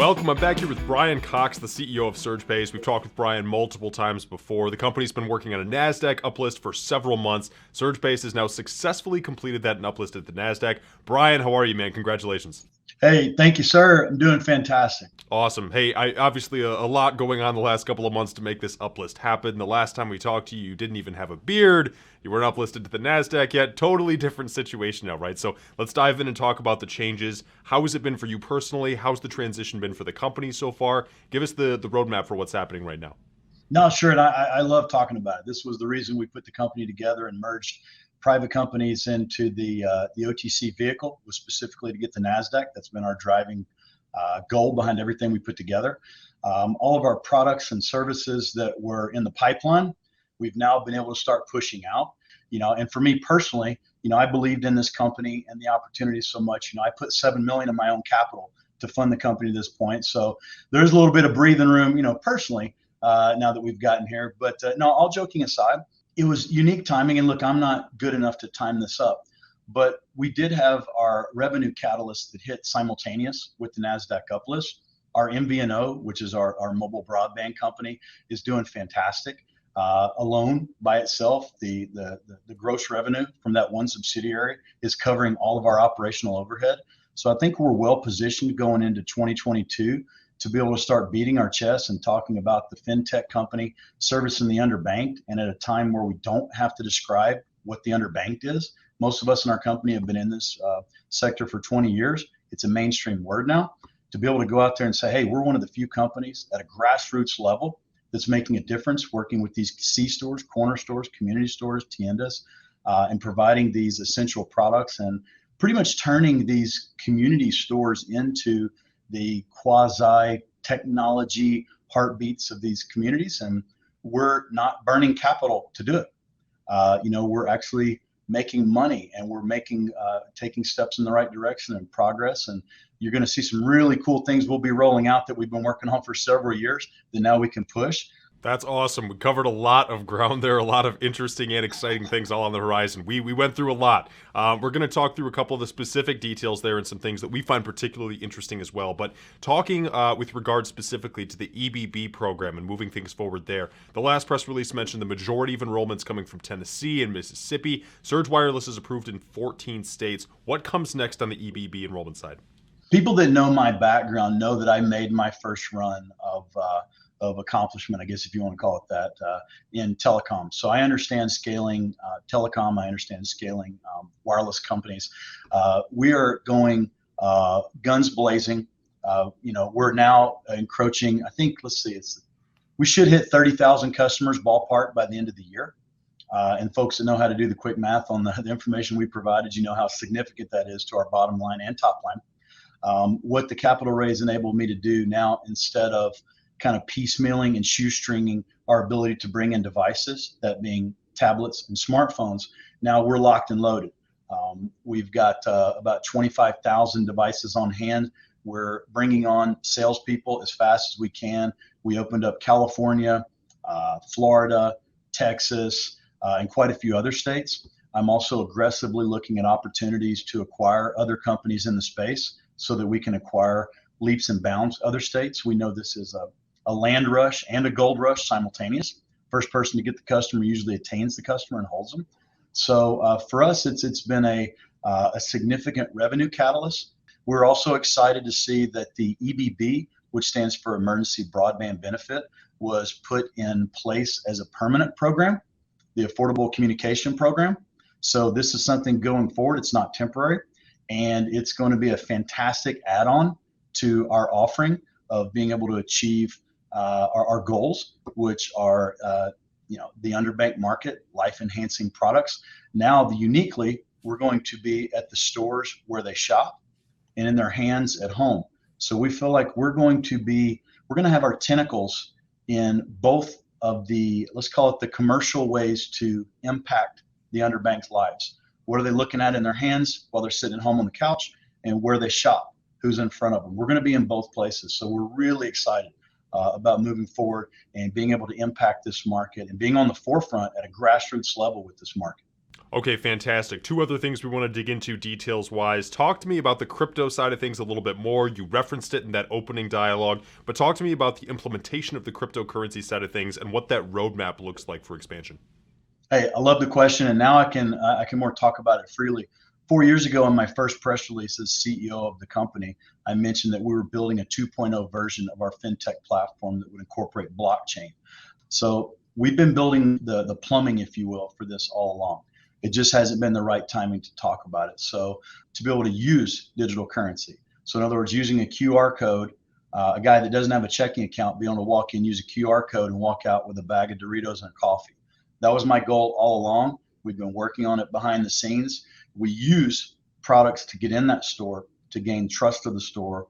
Welcome. I'm back here with Brian Cox, the CEO of SurgePays. We've talked with Brian multiple times before. The company's been working on a NASDAQ uplist for several months. SurgePays has now successfully completed that and uplisted the NASDAQ. Brian, how are you, man? Congratulations. Hey, thank you, sir. I'm doing fantastic. Awesome. Hey, obviously a lot going on the last couple of months to make this uplist happen. The last time we talked to you, you didn't even have a beard. You weren't uplisted to the NASDAQ yet. Totally different situation now, right? So let's dive in and talk about the changes. How has it been for you personally? How's the transition been for the company so far? Give us the roadmap for what's happening right now. No, sure. And I love talking about it. This was the reason we put the company together and merged private companies into the OTC vehicle, was specifically to get the NASDAQ. That's been our driving goal behind everything we put together. All of our products and services that were in the pipeline, we've now been able to start pushing out. And for me personally, I believed in this company and the opportunity so much. I put $7 million of my own capital to fund the company to this point. So there's a little bit of breathing room, personally, now that we've gotten here. But no, all joking aside, it was unique timing. And look, I'm not good enough to time this up, but we did have our revenue catalyst that hit simultaneous with the NASDAQ uplist. Our MVNO, which is our mobile broadband company, is doing fantastic. Alone by itself, the gross revenue from that one subsidiary is covering all of our operational overhead. So I think we're well positioned going into 2022 to be able to start beating our chests and talking about the fintech company servicing the underbanked, and at a time where we don't have to describe what the underbanked is. Most of us in our company have been in this sector for 20 years. It's a mainstream word now. To be able to go out there and say, hey, we're one of the few companies at a grassroots level that's making a difference, working with these C stores, corner stores, community stores, tiendas, and providing these essential products and pretty much turning these community stores into the quasi technology heartbeats of these communities. And we're not burning capital to do it. We're actually making money, and we're taking steps in the right direction and progress. And you're going to see some really cool things we'll be rolling out that we've been working on for several years that now we can push. That's awesome. We covered a lot of ground there, a lot of interesting and exciting things all on the horizon. We went through a lot. We're going to talk through a couple of the specific details there and some things that we find particularly interesting as well. But talking with regard specifically to the EBB program and moving things forward there, the last press release mentioned the majority of enrollments coming from Tennessee and Mississippi. Surge Wireless is approved in 14 states. What comes next on the EBB enrollment side? People that know my background know that I made my first run of accomplishment, I guess if you want to call it that, in telecom. So I understand scaling telecom. I understand scaling wireless companies. We are going guns blazing. We're now encroaching. I think, let's see, we should hit 30,000 customers ballpark by the end of the year. And folks that know how to do the quick math on the information we provided, how significant that is to our bottom line and top line. What the capital raise enabled me to do now, instead of kind of piecemealing and shoestringing our ability to bring in devices, that being tablets and smartphones, now we're locked and loaded. We've got about 25,000 devices on hand. We're bringing on salespeople as fast as we can. We opened up California, Florida, Texas, and quite a few other states. I'm also aggressively looking at opportunities to acquire other companies in the space so that we can acquire leaps and bounds other states. We know this is a land rush and a gold rush simultaneous. First person to get the customer usually attains the customer and holds them. So for us, it's been a significant revenue catalyst. We're also excited to see that the EBB, which stands for Emergency Broadband Benefit, was put in place as a permanent program, the Affordable Communication Program. So this is something going forward. It's not temporary, and it's going to be a fantastic add-on to our offering of being able to achieve our goals, which are the underbanked market, life-enhancing products. Now, uniquely, we're going to be at the stores where they shop and in their hands at home. So we feel like we're going to have our tentacles in both of the, let's call it the commercial ways to impact the underbanked lives. What are they looking at in their hands while they're sitting at home on the couch, and where they shop? Who's in front of them? We're going to be in both places. So we're really excited about moving forward and being able to impact this market and being on the forefront at a grassroots level with this market. Okay, fantastic. Two other things we want to dig into details-wise. Talk to me about the crypto side of things a little bit more. You referenced it in that opening dialogue, but talk to me about the implementation of the cryptocurrency side of things and what that roadmap looks like for expansion. Hey, I love the question, and now I can more talk about it freely. 4 years ago, in my first press release as CEO of the company, I mentioned that we were building a 2.0 version of our fintech platform that would incorporate blockchain. So we've been building the plumbing, if you will, for this all along. It just hasn't been the right timing to talk about it. So to be able to use digital currency. So in other words, using a QR code, a guy that doesn't have a checking account be able to walk in, use a QR code, and walk out with a bag of Doritos and coffee. That was my goal all along. We've been working on it behind the scenes. We use products to get in that store, to gain trust of the store.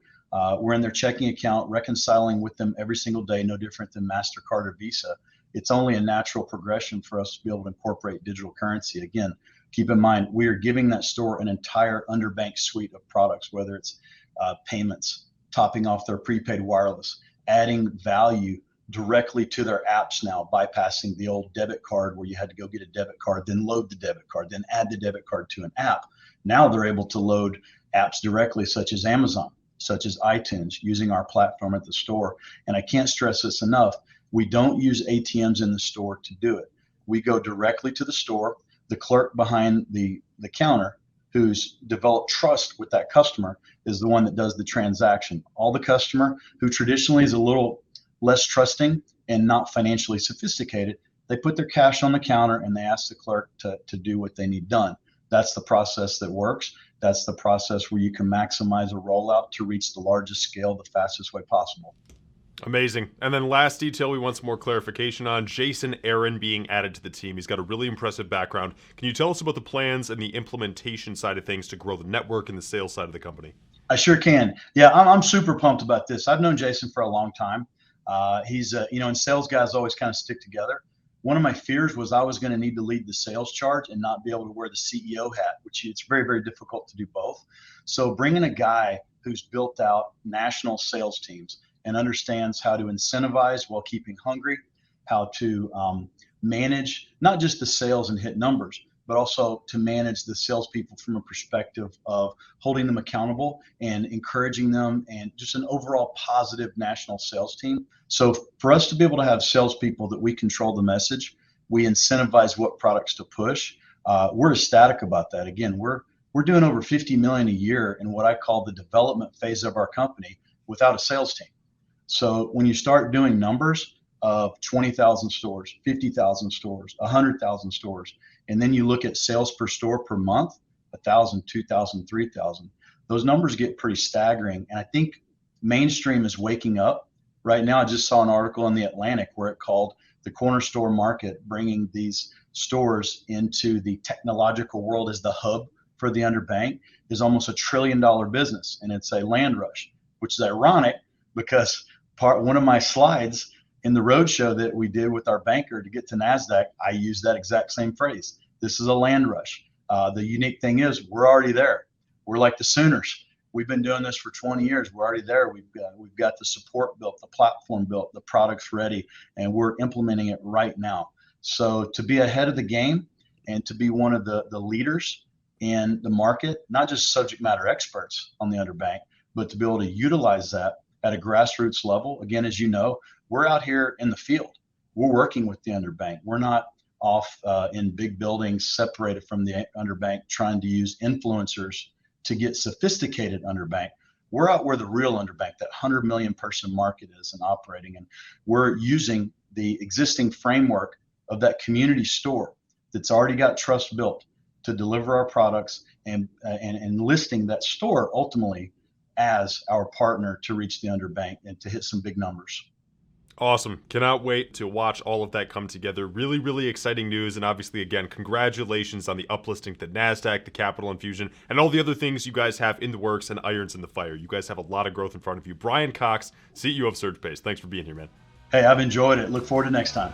We're in their checking account, reconciling with them every single day, no different than MasterCard or Visa. It's only a natural progression for us to be able to incorporate digital currency. Again, keep in mind, we are giving that store an entire underbanked suite of products, whether it's payments, topping off their prepaid wireless, adding value directly to their apps now, bypassing the old debit card where you had to go get a debit card, then load the debit card, then add the debit card to an app. Now they're able to load apps directly, such as Amazon, such as iTunes, using our platform at the store. And I can't stress this enough. We don't use ATMs in the store to do it. We go directly to the store. The clerk behind the counter, who's developed trust with that customer, is the one that does the transaction. All the customer who traditionally is a little less trusting and not financially sophisticated, they put their cash on the counter and they ask the clerk to do what they need done. That's the process that works. That's the process where you can maximize a rollout to reach the largest scale the fastest way possible. Amazing. And then last detail we want some more clarification on, Jason Aaron being added to the team. He's got a really impressive background. Can you tell us about the plans and the implementation side of things to grow the network and the sales side of the company? I sure can. Yeah, I'm super pumped about this. I've known Jason for a long time. He's, and sales guys always kind of stick together. One of my fears was I was going to need to lead the sales charge and not be able to wear the CEO hat, which it's very, very difficult to do both. So bringing a guy who's built out national sales teams and understands how to incentivize while keeping hungry, how to manage not just the sales and hit numbers, but also to manage the salespeople from a perspective of holding them accountable and encouraging them, and just an overall positive national sales team. So for us to be able to have salespeople that we control the message, we incentivize what products to push. We're ecstatic about that. Again, we're doing over 50 million a year in what I call the development phase of our company without a sales team. So when you start doing numbers of 20,000 stores, 50,000 stores, 100,000 stores, and then you look at sales per store per month, 1,000, 2,000, 3,000, those numbers get pretty staggering. And I think mainstream is waking up. Right now, I just saw an article in the Atlantic where it called the corner store market, bringing these stores into the technological world as the hub for the underbanked, is almost $1 trillion business. And it's a land rush, which is ironic because one of my slides in the roadshow that we did with our banker to get to NASDAQ, I used that exact same phrase. This is a land rush. The unique thing is we're already there. We're like the Sooners. We've been doing this for 20 years. We're already there. We've got the support built, the platform built, the product's ready, and we're implementing it right now. So to be ahead of the game and to be one of the leaders in the market, not just subject matter experts on the underbanked, but to be able to utilize that at a grassroots level. Again, as you know, we're out here in the field. We're working with the underbanked. We're not off in big buildings separated from the underbanked trying to use influencers to get sophisticated underbanked. We're out where the real underbanked, that 100 million person market is, and operating. And we're using the existing framework of that community store that's already got trust built to deliver our products, and listing that store ultimately as our partner to reach the underbanked and to hit some big numbers. Awesome. Cannot wait to watch all of that come together. Really, really exciting news. And obviously, again, congratulations on the uplisting to NASDAQ, the capital infusion, and all the other things you guys have in the works and irons in the fire. You guys have a lot of growth in front of you. Brian Cox, CEO of SurgePays. Thanks for being here, man. Hey, I've enjoyed it. Look forward to next time.